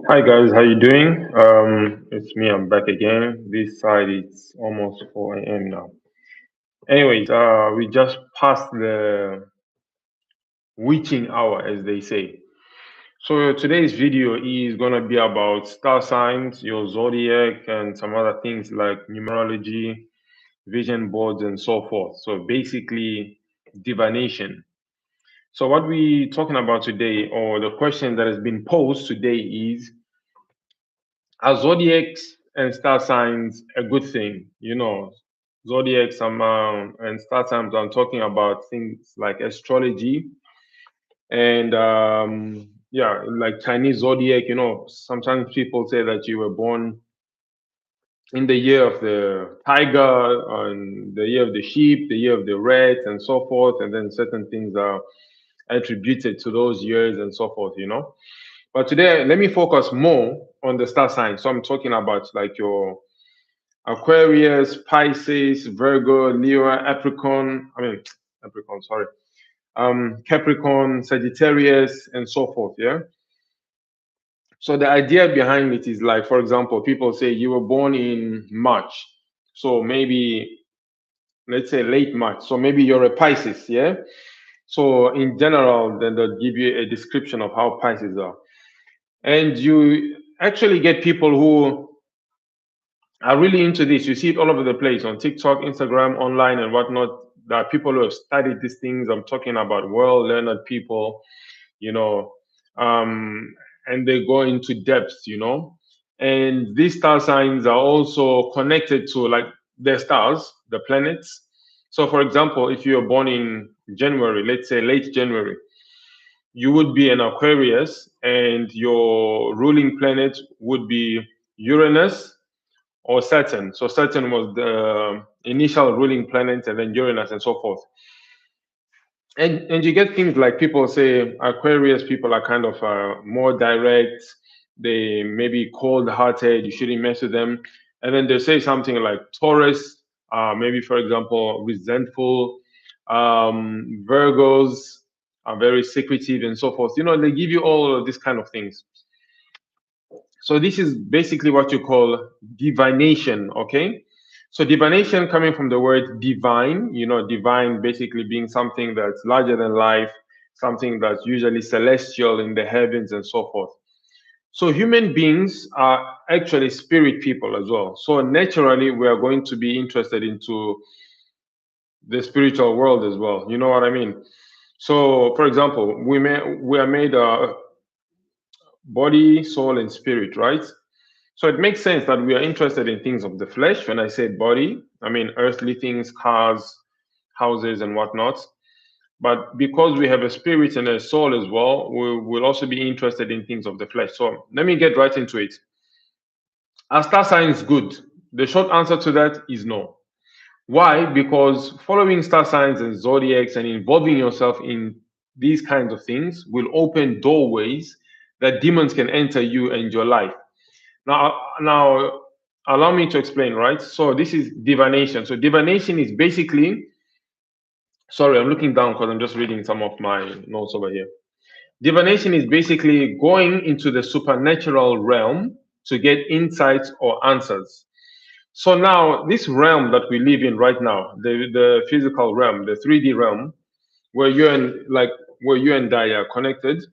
Hi guys, how you doing? It's me. I'm back again. This side it's almost 4 a.m. now. Anyways, we just passed the witching hour, as they say. So today's video is gonna be about star signs, your zodiac, and some other things like numerology, vision boards, and so forth. So basically, divination. So what we talking about today, or the question that has been posed today, is: are zodiacs and star signs a good thing? Zodiacs and star signs, I'm talking about things like astrology and yeah, like Chinese zodiac. Sometimes people say that you were born in the year of the tiger, and the year of the sheep, the year of the rat, and so forth, and then certain things are attributed to those years and so forth. But today, let me focus more on the star signs. So I'm talking about like your Aquarius, Pisces, Virgo, Leo, Capricorn, sorry. Capricorn, Sagittarius, and so forth. Yeah. So the idea behind it is like, for example, people say you were born in March. So maybe, let's say late March. So maybe you're a Pisces. Yeah. So in general, then they'll give you a description of how Pisces are. And you actually get people who are really into this. You see it all over the place on TikTok, Instagram, online, and whatnot. There are people who have studied these things. I'm talking about well-learned people, you know, and they go into depth. And these star signs are also connected to like the stars, the planets. So, for example, if you're born in January, let's say late January, you would be an Aquarius, and your ruling planet would be Uranus or Saturn. So Saturn was the initial ruling planet, and then Uranus, and so forth. And you get things like people say Aquarius people are kind of more direct. They may be cold-hearted. You shouldn't mess with them. And then they say something like Taurus, maybe for example, resentful. Virgos are very secretive and so forth. They give you all of these kind of things. So this is basically what you call divination, okay? So divination coming from the word divine, divine basically being something that's larger than life, something that's usually celestial in the heavens and so forth. So human beings are actually spirit people as well. So naturally we are going to be interested into the spiritual world as well. You know what I mean? So for example, we are made body, soul, and spirit, right? So it makes sense that we are interested in things of the flesh. When I say body, I mean earthly things, cars, houses, and whatnot. But because we have a spirit and a soul as well, we will also be interested in things of the flesh. So let me get right into it. Are star signs good? The short answer to that is no. Why? Because following star signs and zodiacs and involving yourself in these kinds of things will open doorways that demons can enter you and your life. Now, allow me to explain, right? So this is divination. So divination is basically, sorry, I'm looking down because I'm just reading some of my notes over here. Divination is basically going into the supernatural realm to get insights or answers. So now, this realm that we live in right now, the physical realm, the 3D realm, where you and I are connected,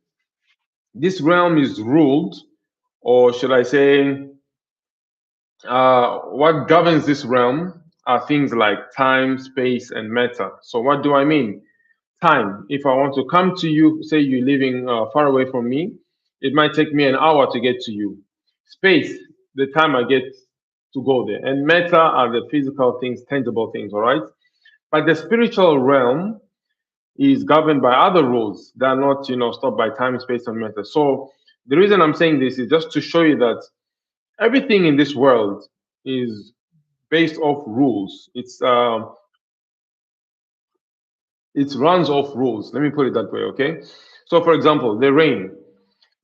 this realm is ruled, or should I say, what governs this realm are things like time, space, and matter. So, what do I mean? Time. If I want to come to you, say you're living far away from me, it might take me an hour to get to you. Space, the time I get to go there. And matter are the physical things, tangible things, all right? But the spiritual realm is governed by other rules that are not, stopped by time, space, and matter. So, the reason I'm saying this is just to show you that everything in this world is based off rules. It runs off rules. Let me put it that way, okay? So, for example, the rain.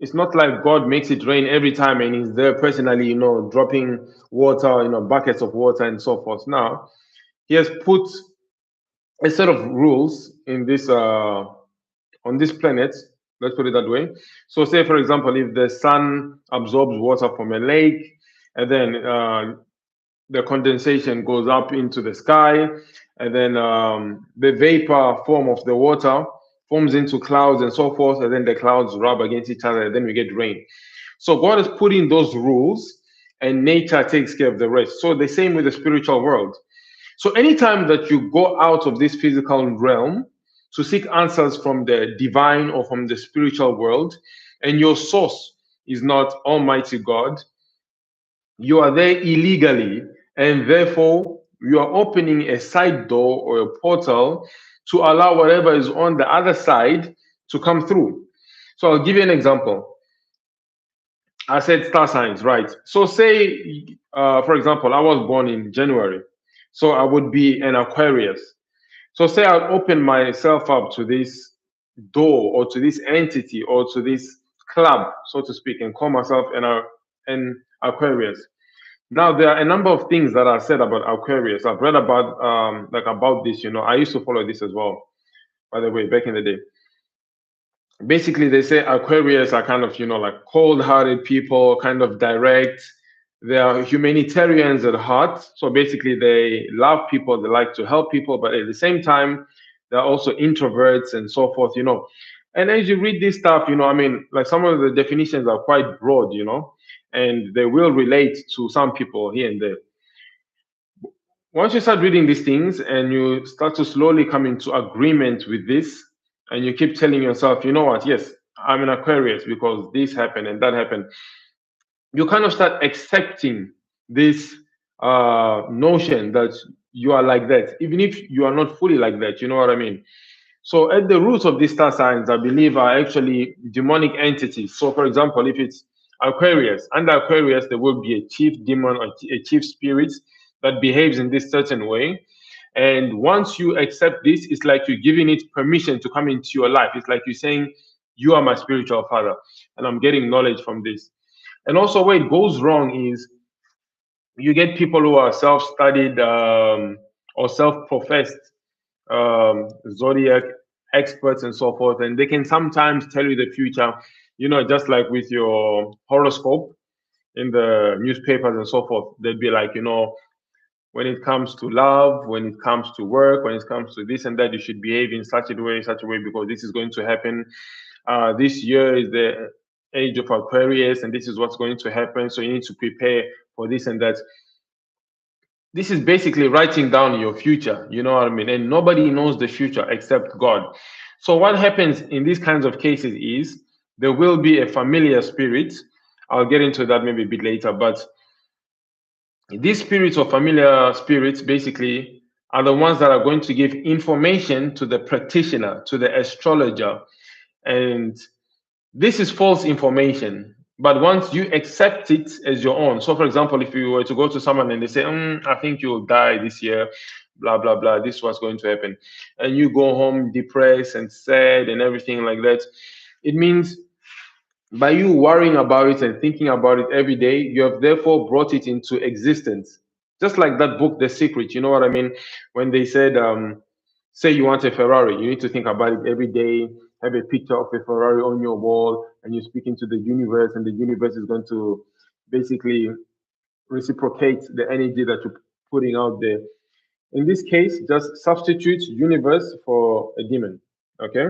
It's not like God makes it rain every time and He's there personally, dropping water, buckets of water and so forth. Now, He has put a set of rules in this on this planet Let's put it that way. So, say for example, if the sun absorbs water from a lake, and then the condensation goes up into the sky, and then the vapor form of the water forms into clouds and so forth, and then the clouds rub against each other, and then we get rain. So God has put in those rules, and nature takes care of the rest. So the same with the spiritual world. So anytime that you go out of this physical realm to seek answers from the divine or from the spiritual world, and your source is not Almighty God, you are there illegally, and therefore you are opening a side door or a portal to allow whatever is on the other side to come through. So I'll give you an example. I said star signs, right? So say, for example, I was born in January, so I would be an Aquarius. So say I open myself up to this door or to this entity or to this club, so to speak, and call myself an Aquarius. Now there are a number of things that are said about Aquarius. I've read about like about this. I used to follow this as well. By the way, back in the day, basically they say Aquarius are kind of like cold-hearted people, kind of direct. They are humanitarians at heart. So basically they love people, they like to help people, but at the same time they're also introverts and so forth. And as you read this stuff, I mean, like some of the definitions are quite broad, and they will relate to some people here and there. Once you start reading these things and you start to slowly come into agreement with this, and you keep telling yourself, you know what, yes, I'm an Aquarius because this happened and that happened, you kind of start accepting this notion that you are like that, even if you are not fully like that. You know what I mean? So at the roots of these star signs, I believe, are actually demonic entities. So, for example, if it's Aquarius, under Aquarius, there will be a chief demon or a chief spirit that behaves in this certain way. And once you accept this, it's like you're giving it permission to come into your life. It's like you're saying, you are my spiritual father, and I'm getting knowledge from this. And also, where it goes wrong is you get people who are self-studied or self-professed zodiac experts and so forth, and they can sometimes tell you the future, just like with your horoscope in the newspapers and so forth. They'd be like, when it comes to love, when it comes to work, when it comes to this and that, you should behave in such a way, because this is going to happen. This year is the age of Aquarius, and this is what's going to happen. So you need to prepare for this and that. This is basically writing down your future, you know what I mean? And nobody knows the future except God. So what happens in these kinds of cases is there will be a familiar spirit. I'll get into that maybe a bit later, but these spirits or familiar spirits basically are the ones that are going to give information to the practitioner, to the astrologer. And this is false information. But once you accept it as your own, so for example, if you were to go to someone and they say, I think you'll die this year, blah, blah, blah, this is what's going to happen. And you go home depressed and sad and everything like that, it means by you worrying about it and thinking about it every day, you have therefore brought it into existence. Just like that book, The Secret, you know what I mean? When they said, say you want a Ferrari, you need to think about it every day, have a picture of a Ferrari on your wall, and you're speaking to the universe, and the universe is going to basically reciprocate the energy that you're putting out there. In this case, just substitute universe for a demon. Okay.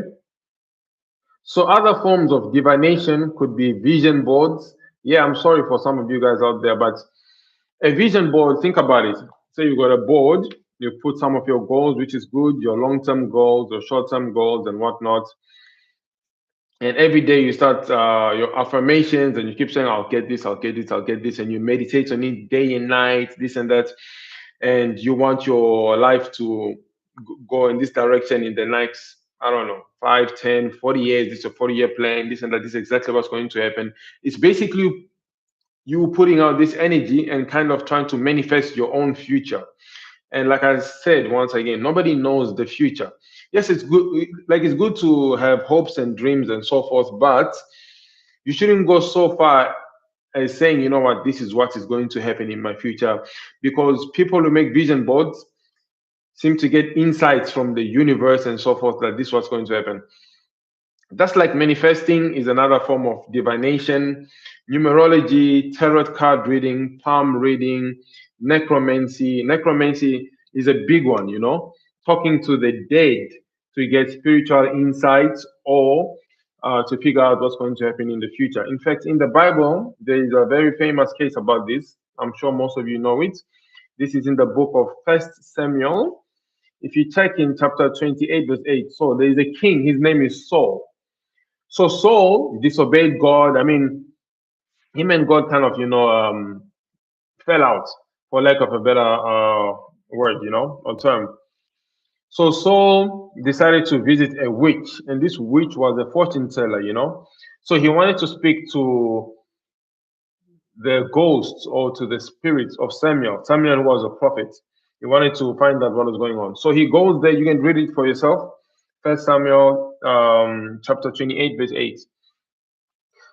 So other forms of divination could be vision boards. Yeah, I'm sorry for some of you guys out there, but a vision board, think about it. So you got a board, you put some of your goals, which is good, your long-term goals, your short-term goals and whatnot. And every day you start your affirmations and you keep saying, I'll get this, I'll get this, I'll get this. And you meditate on it day and night, this and that. And you want your life to go in this direction in the next, I don't know, 5, 10, 40 years. This is a 40-year plan, this and that. This is exactly what's going to happen. It's basically you putting out this energy and kind of trying to manifest your own future. And like I said, once again, nobody knows the future. Yes, it's good. Like it's good to have hopes and dreams and so forth, but you shouldn't go so far as saying, you know what, this is what is going to happen in my future, because people who make vision boards seem to get insights from the universe and so forth that this is what's going to happen. Just like manifesting is another form of divination, numerology, tarot card reading, palm reading, necromancy. Necromancy is a big one, talking to the dead to get spiritual insights or to figure out what's going to happen in the future. In fact, in the Bible, there is a very famous case about this. I'm sure most of you know it. This is in the book of First Samuel. If you check in chapter 28, verse 8, so there is a king, his name is Saul. So Saul disobeyed God. I mean, him and God kind of, fell out, for lack of a better word, or term. So Saul decided to visit a witch, and this witch was a fortune teller. So he wanted to speak to the ghosts or to the spirits of Samuel. Samuel was a prophet. He wanted to find out what was going on. So he goes there. You can read it for yourself. First Samuel chapter 28, verse 8.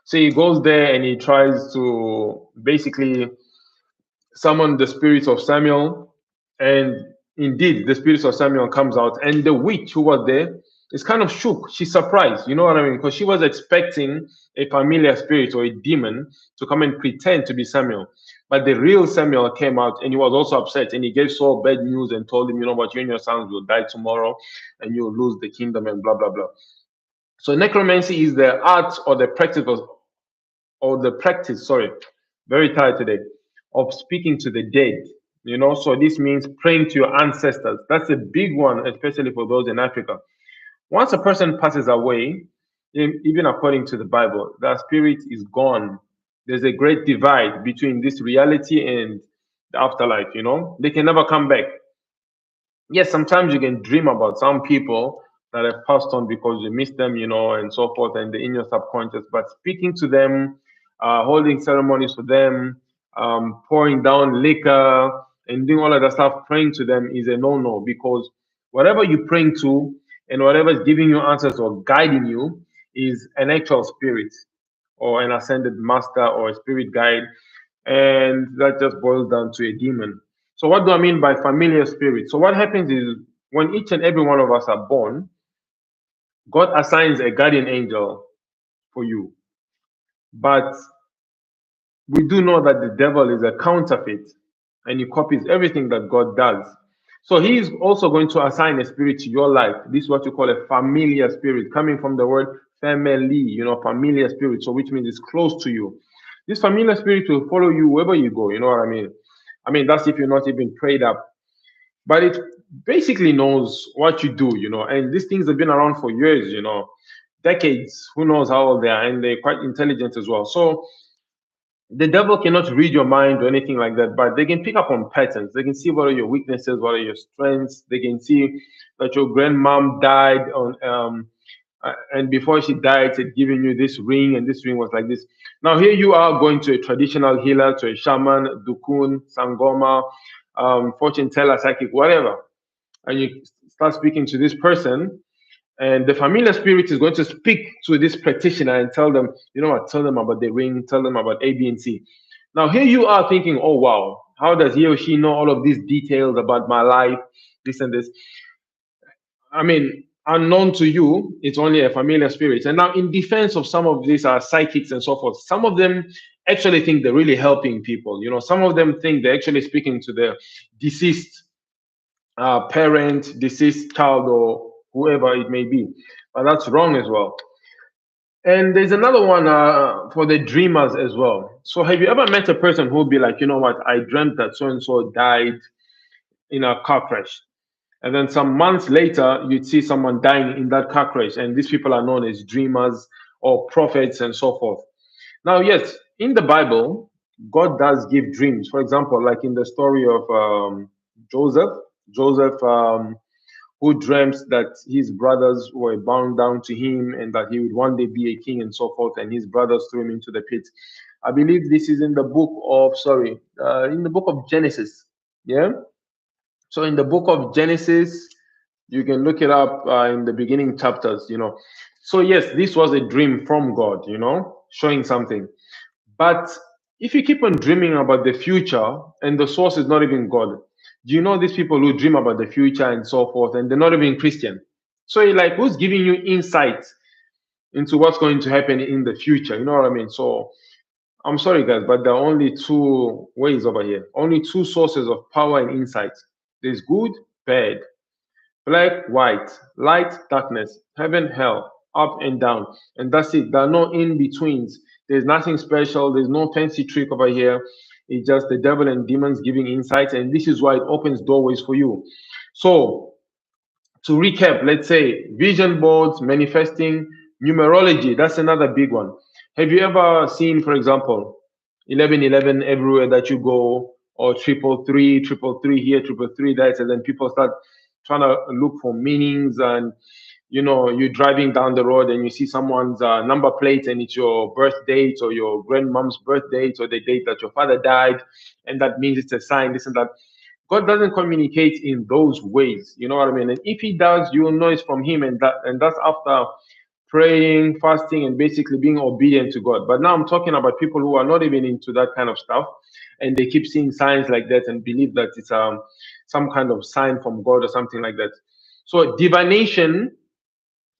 So he goes there and he tries to basically summon the spirits of Samuel. And indeed, the spirits of Samuel comes out. And the witch who was there is kind of shook. She's surprised. You know what I mean? Because she was expecting a familiar spirit or a demon to come and pretend to be Samuel. But the real Samuel came out and he was also upset. And he gave Saul bad news and told him, you know what, you and your sons will die tomorrow and you'll lose the kingdom and blah, blah, blah. So necromancy is the art or the practice sorry, very tired today, of speaking to the dead. So this means praying to your ancestors. That's a big one, especially for those in Africa. Once a person passes away, even according to the Bible, their spirit is gone. There's a great divide between this reality and the afterlife. They can never come back. Yes, sometimes you can dream about some people that have passed on because you miss them, and so forth, and they're in your subconscious. But speaking to them, holding ceremonies for them, pouring down liquor, and doing all of that stuff, praying to them is a no-no, because whatever you're praying to and whatever is giving you answers or guiding you is an actual spirit or an ascended master or a spirit guide, and that just boils down to a demon. So what do I mean by familiar spirit? So what happens is when each and every one of us are born, God assigns a guardian angel for you. But we do know that the devil is a counterfeit and he copies everything that God does. So he is also going to assign a spirit to your life. This is what you call a familiar spirit, coming from the word family, familiar spirit. So which means it's close to you. This familiar spirit will follow you wherever you go. You know what I mean? I mean, that's if you're not even prayed up. But it basically knows what you do, and these things have been around for years, decades. Who knows how old they are, and they're quite intelligent as well. So the devil cannot read your mind or anything like that, but they can pick up on patterns. They can see what are your weaknesses, what are your strengths. They can see that your grandmom died and before she died, she had given you this ring, and this ring was like this. Now here you are going to a traditional healer, to a shaman, dukun, sangoma, fortune teller, psychic, whatever, and you start speaking to this person, and the familiar spirit is going to speak to this practitioner and tell them, tell them about the ring, tell them about A, B, and C. Now here you are thinking, oh wow, how does he or she know all of these details about my life, this and this? I mean, unknown to you, it's only a familiar spirit. And now, in defense of some of these psychics and so forth, some of them actually think they're really helping people. Some of them think they're actually speaking to their deceased parent, deceased child, or whoever it may be. But that's wrong as well. And there's another one for the dreamers as well. So, have you ever met a person who'll be like, you know what, I dreamt that so and so died in a car crash? And then some months later, you'd see someone dying in that car crash. And these people are known as dreamers or prophets and so forth. Now, yes, in the Bible, God does give dreams. For example, like in the story of Joseph, who dreamt that his brothers were bound down to him and that he would one day be a king and so forth, and his brothers threw him into the pit. I believe this is in the book of Genesis. Yeah. So in the book of Genesis, you can look it up in the beginning chapters, So yes, this was a dream from God, showing something. But if you keep on dreaming about the future and the source is not even God, do you know these people who dream about the future and so forth, and they're not even Christian? So you're like, who's giving you insight into what's going to happen in the future. You know what I mean? So I'm sorry, guys, but there are only two ways over here. Only two sources of power and insight. There's good, bad, black, white, light, darkness, heaven, hell, up and down. And that's it. There are no in betweens. There's nothing special. There's no fancy trick over here. It's just the devil and demons giving insights. And this is why it opens doorways for you. So, to recap, let's say vision boards, manifesting, numerology. That's another big one. Have you ever seen, for example, 1111 everywhere that you go, or 333 here, 333 there, and then people start trying to look for meanings, and you're driving down the road and you see someone's number plate and it's your birth date or your grandmom's birth date or the date that your father died, and that means it's a sign, this and that. God doesn't communicate in those ways. You know what I mean? And if He does, you'll know it's from Him, and that's after praying, fasting, and basically being obedient to God. But now I'm talking about people who are not even into that kind of stuff, and they keep seeing signs like that and believe that it's some kind of sign from God or something like that. So divination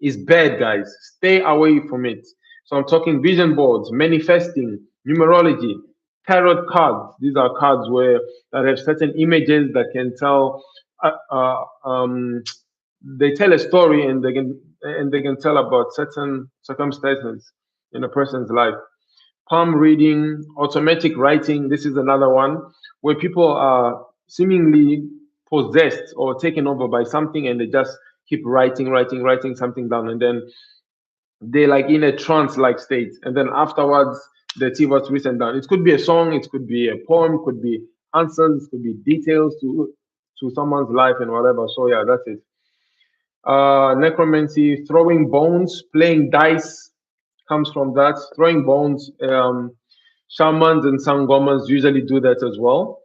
is bad, guys. Stay away from it. So I'm talking vision boards, manifesting, numerology, tarot cards. These are cards that have certain images that can tell. Uh, uh, um, they tell a story, and they can tell about certain circumstances in a person's life. Palm reading, automatic writing. This is another one where people are seemingly possessed or taken over by something, and they just keep writing something down, and then they like in a trance-like state, and then afterwards the tea was written down. It could be a song, it could be a poem, could be answers, could be details to someone's life and whatever. So yeah, that's it. Necromancy, throwing bones, playing dice comes from that. Throwing bones, shamans and sangomas usually do that as well,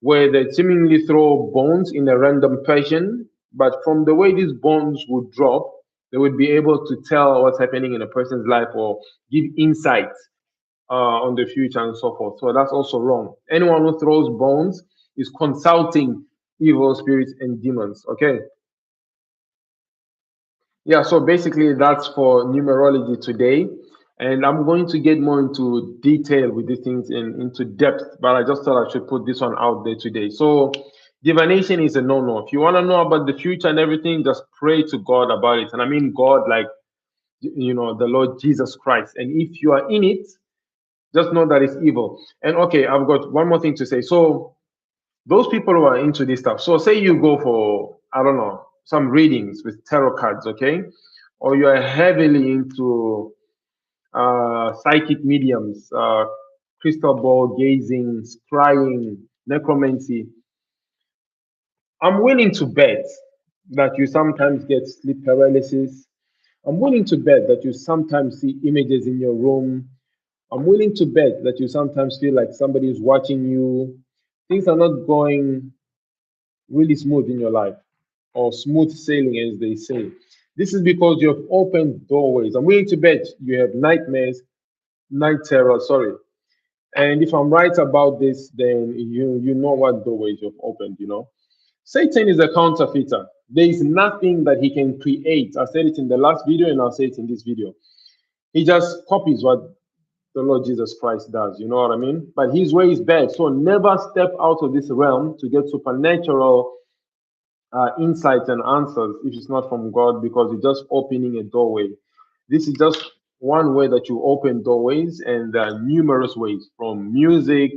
where they seemingly throw bones in a random fashion, but from the way these bones would drop, they would be able to tell what's happening in a person's life or give insight on the future and so forth. So that's also wrong. Anyone who throws bones is consulting evil spirits and demons. Okay. Yeah, so basically that's for numerology today. And I'm going to get more into detail with these things and into depth, but I just thought I should put this one out there today. So divination is a no-no. If you want to know about the future and everything, just pray to God about it. And I mean God like the Lord Jesus Christ. And if you are in it, just know that it's evil. And okay, I've got one more thing to say. So those people who are into this stuff, so say you go for, I don't know, some readings with tarot cards, okay? Or you are heavily into psychic mediums, crystal ball gazing, scrying, necromancy. I'm willing to bet that you sometimes get sleep paralysis. I'm willing to bet that you sometimes see images in your room. I'm willing to bet that you sometimes feel like somebody is watching you. Things are not going really smooth in your life, or smooth sailing, as they say. This is because you have opened doorways. I'm willing to bet you have nightmares, night terror, sorry. And if I'm right about this, then you know what doorways you've opened. Satan is a counterfeiter. There is nothing that he can create. I said it in the last video and I'll say it in this video. He just copies what the Lord Jesus Christ does. You know what I mean? But his way is bad. So never step out of this realm to get supernatural insights and answers if it's not from God, because it's just opening a doorway. This is just one way that you open doorways, and there are numerous ways, from music,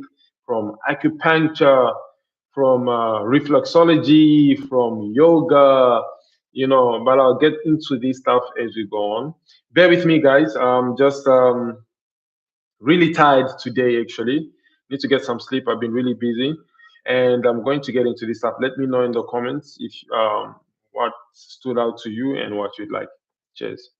from acupuncture, from reflexology, from yoga, but I'll get into this stuff as we go on. Bear with me, guys. Just really tired today, actually. Need to get some sleep. I've been really busy, and I'm going to get into this stuff. Let me know in the comments if what stood out to you and what you'd like. Cheers.